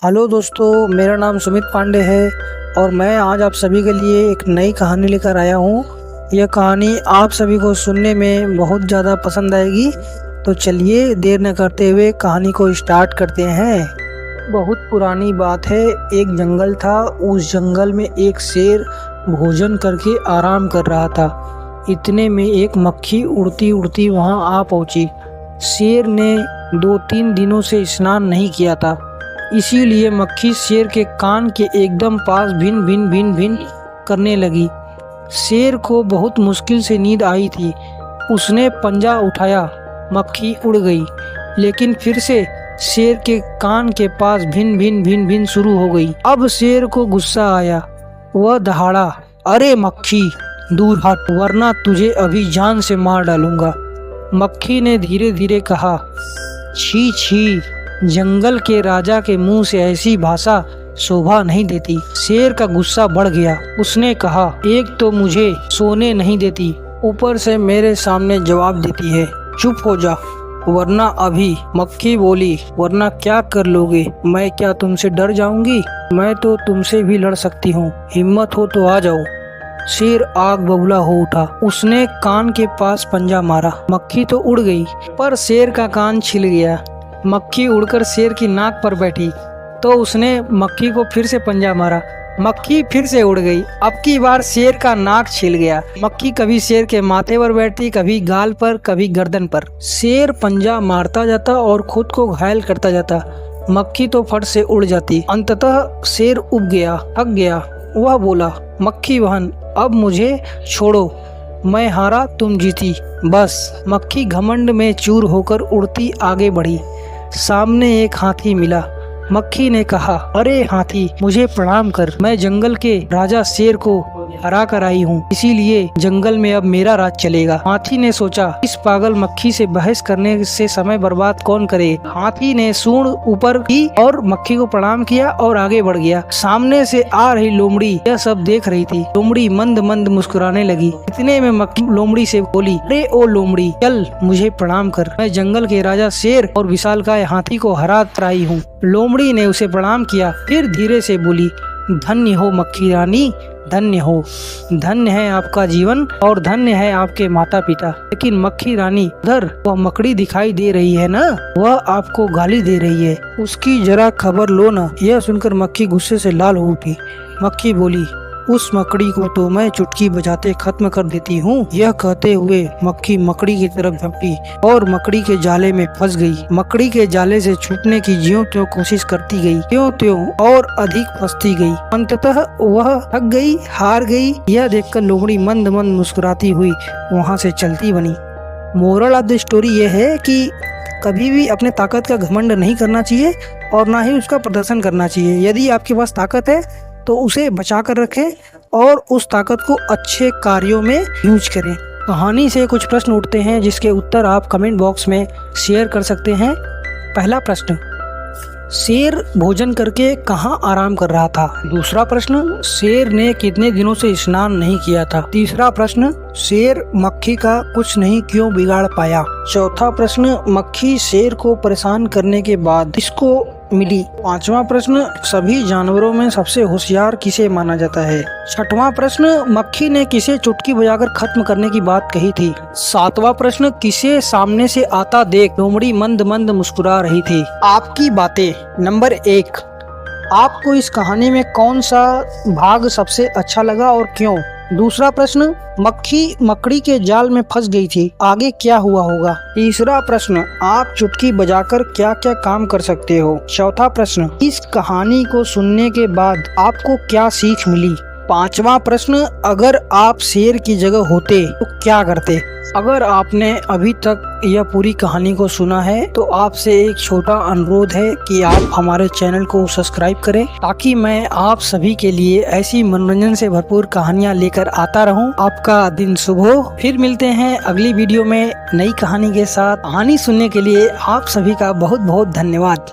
Hello दोस्तों, मेरा नाम सुमित पांडे है और मैं आज आप सभी के लिए एक नई कहानी लेकर आया हूँ। यह कहानी आप सभी को सुनने में बहुत ज़्यादा पसंद आएगी। तो चलिए देर न करते हुए कहानी को स्टार्ट करते हैं। बहुत पुरानी बात है, एक जंगल था। उस जंगल में एक शेर भोजन करके आराम कर रहा था। इतने में एक मक्खी उड़ती उड़ती वहाँ आ पहुँची। शेर ने 2-3 दिनों से स्नान नहीं किया था, इसीलिए मक्खी शेर के कान के एकदम पास भिन भिन भिन भिन करने लगी। शेर को बहुत मुश्किल से नींद आई थी। उसने पंजा उठाया, मक्खी उड़ गई, लेकिन फिर से शेर के कान के पास भिन भिन भिन भिन शुरू हो गई। अब शेर को गुस्सा आया, वह दहाड़ा, अरे मक्खी दूर हट, वरना तुझे अभी जान से मार डालूंगा। मक्खी ने धीरे धीरे कहा, छी छी, जंगल के राजा के मुंह से ऐसी भाषा शोभा नहीं देती। शेर का गुस्सा बढ़ गया। उसने कहा, एक तो मुझे सोने नहीं देती, ऊपर से मेरे सामने जवाब देती है, चुप हो जा वरना अभी। मक्खी बोली, वरना क्या कर लोगे? मैं क्या तुमसे डर जाऊंगी? मैं तो तुमसे भी लड़ सकती हूँ, हिम्मत हो तो आ जाओ। शेर आग बबूला हो उठा। उसने कान के पास पंजा मारा। मक्खी तो उड़ गई, पर शेर का कान छिल गया। मक्खी उड़कर शेर की नाक पर बैठी तो उसने मक्खी को फिर से पंजा मारा। मक्खी फिर से उड़ गई। अब की बार शेर का नाक छिल गया। मक्खी कभी शेर के माथे पर बैठती, कभी गाल पर, कभी गर्दन पर। शेर पंजा मारता जाता और खुद को घायल करता जाता। मक्खी तो फट से उड़ जाती। अंततः शेर उब गया, थक गया। वह बोला, मक्खी बहन, अब मुझे छोड़ो, मैं हारा तुम जीती, बस। मक्खी घमंड में चूर होकर उड़ती आगे बढ़ी। सामने एक हाथी मिला। मक्खी ने कहा, अरे हाथी, मुझे प्रणाम कर। मैं जंगल के राजा शेर को हरा कर आई हूँ, इसीलिए जंगल में अब मेरा राज चलेगा। हाथी ने सोचा, इस पागल मक्खी से बहस करने से समय बर्बाद कौन करे। हाथी ने सूंड ऊपर की और मक्खी को प्रणाम किया और आगे बढ़ गया। सामने से आ रही लोमड़ी यह सब देख रही थी। लोमड़ी मंद मंद मुस्कुराने लगी। इतने में मक्खी लोमड़ी से बोली, अरे ओ लोमड़ी, चल मुझे प्रणाम कर। मैं जंगल के राजा शेर और विशालकाय हाथी को हरा कर आई हूँ। लोमड़ी ने उसे प्रणाम किया, फिर धीरे से बोली, धन्य हो मक्खी रानी, धन्य हो। धन्य है आपका जीवन और धन्य है आपके माता पिता। लेकिन मक्खी रानी, उधर वह मकड़ी दिखाई दे रही है ना, वह आपको गाली दे रही है, उसकी जरा खबर लो ना। यह सुनकर मक्खी गुस्से से लाल हो उठी। मक्खी बोली, उस मकड़ी को तो मैं चुटकी बजाते खत्म कर देती हूँ। यह कहते हुए मक्खी मकड़ी की तरफ झपटी और मकड़ी के जाले में फंस गई। मकड़ी के जाले से छूटने की ज्यों त्यों कोशिश करती गई, त्यों त्यों और अधिक फंसती गई। अंततः वह थक गई, हार गई। यह देखकर लोमड़ी मंद मंद मुस्कुराती हुई वहाँ से चलती बनी। मोरल ऑफ द स्टोरी यह है कि कभी भी अपने ताकत का घमंड नहीं करना चाहिए और ना ही उसका प्रदर्शन करना चाहिए। यदि आपके पास ताकत है तो उसे बचा कर रखें और उस ताकत को अच्छे कार्यों में यूज करें। कहानी से कुछ प्रश्न उठते हैं जिसके उत्तर आप कमेंट बॉक्स में शेयर कर सकते हैं। पहला प्रश्न, शेर भोजन करके कहाँ आराम कर रहा था? दूसरा प्रश्न, शेर ने कितने दिनों से स्नान नहीं किया था? तीसरा प्रश्न, शेर मक्खी का कुछ नहीं क्यों बिगाड़ पाया? चौथा प्रश्न, मक्खी शेर को परेशान करने के बाद किसको मिली? पांचवा प्रश्न, सभी जानवरों में सबसे होशियार किसे माना जाता है? छठवां प्रश्न, मक्खी ने किसे चुटकी बजाकर खत्म करने की बात कही थी? सातवां प्रश्न, किसे सामने से आता देख लोमड़ी मंद मंद मुस्कुरा रही थी? आपकी बातें। नंबर 1, आपको इस कहानी में कौन सा भाग सबसे अच्छा लगा और क्यों? दूसरा प्रश्न, मक्खी मकड़ी के जाल में फंस गई थी, आगे क्या हुआ होगा? तीसरा प्रश्न, आप चुटकी बजाकर क्या क्या काम कर सकते हो? चौथा प्रश्न, इस कहानी को सुनने के बाद आपको क्या सीख मिली? पांचवा प्रश्न, अगर आप शेर की जगह होते तो क्या करते? अगर आपने अभी तक यह पूरी कहानी को सुना है तो आपसे एक छोटा अनुरोध है कि आप हमारे चैनल को सब्सक्राइब करें, ताकि मैं आप सभी के लिए ऐसी मनोरंजन से भरपूर कहानियां लेकर आता रहूं। आपका दिन शुभ हो। फिर मिलते हैं अगली वीडियो में नई कहानी के साथ। कहानी सुनने के लिए आप सभी का बहुत बहुत धन्यवाद।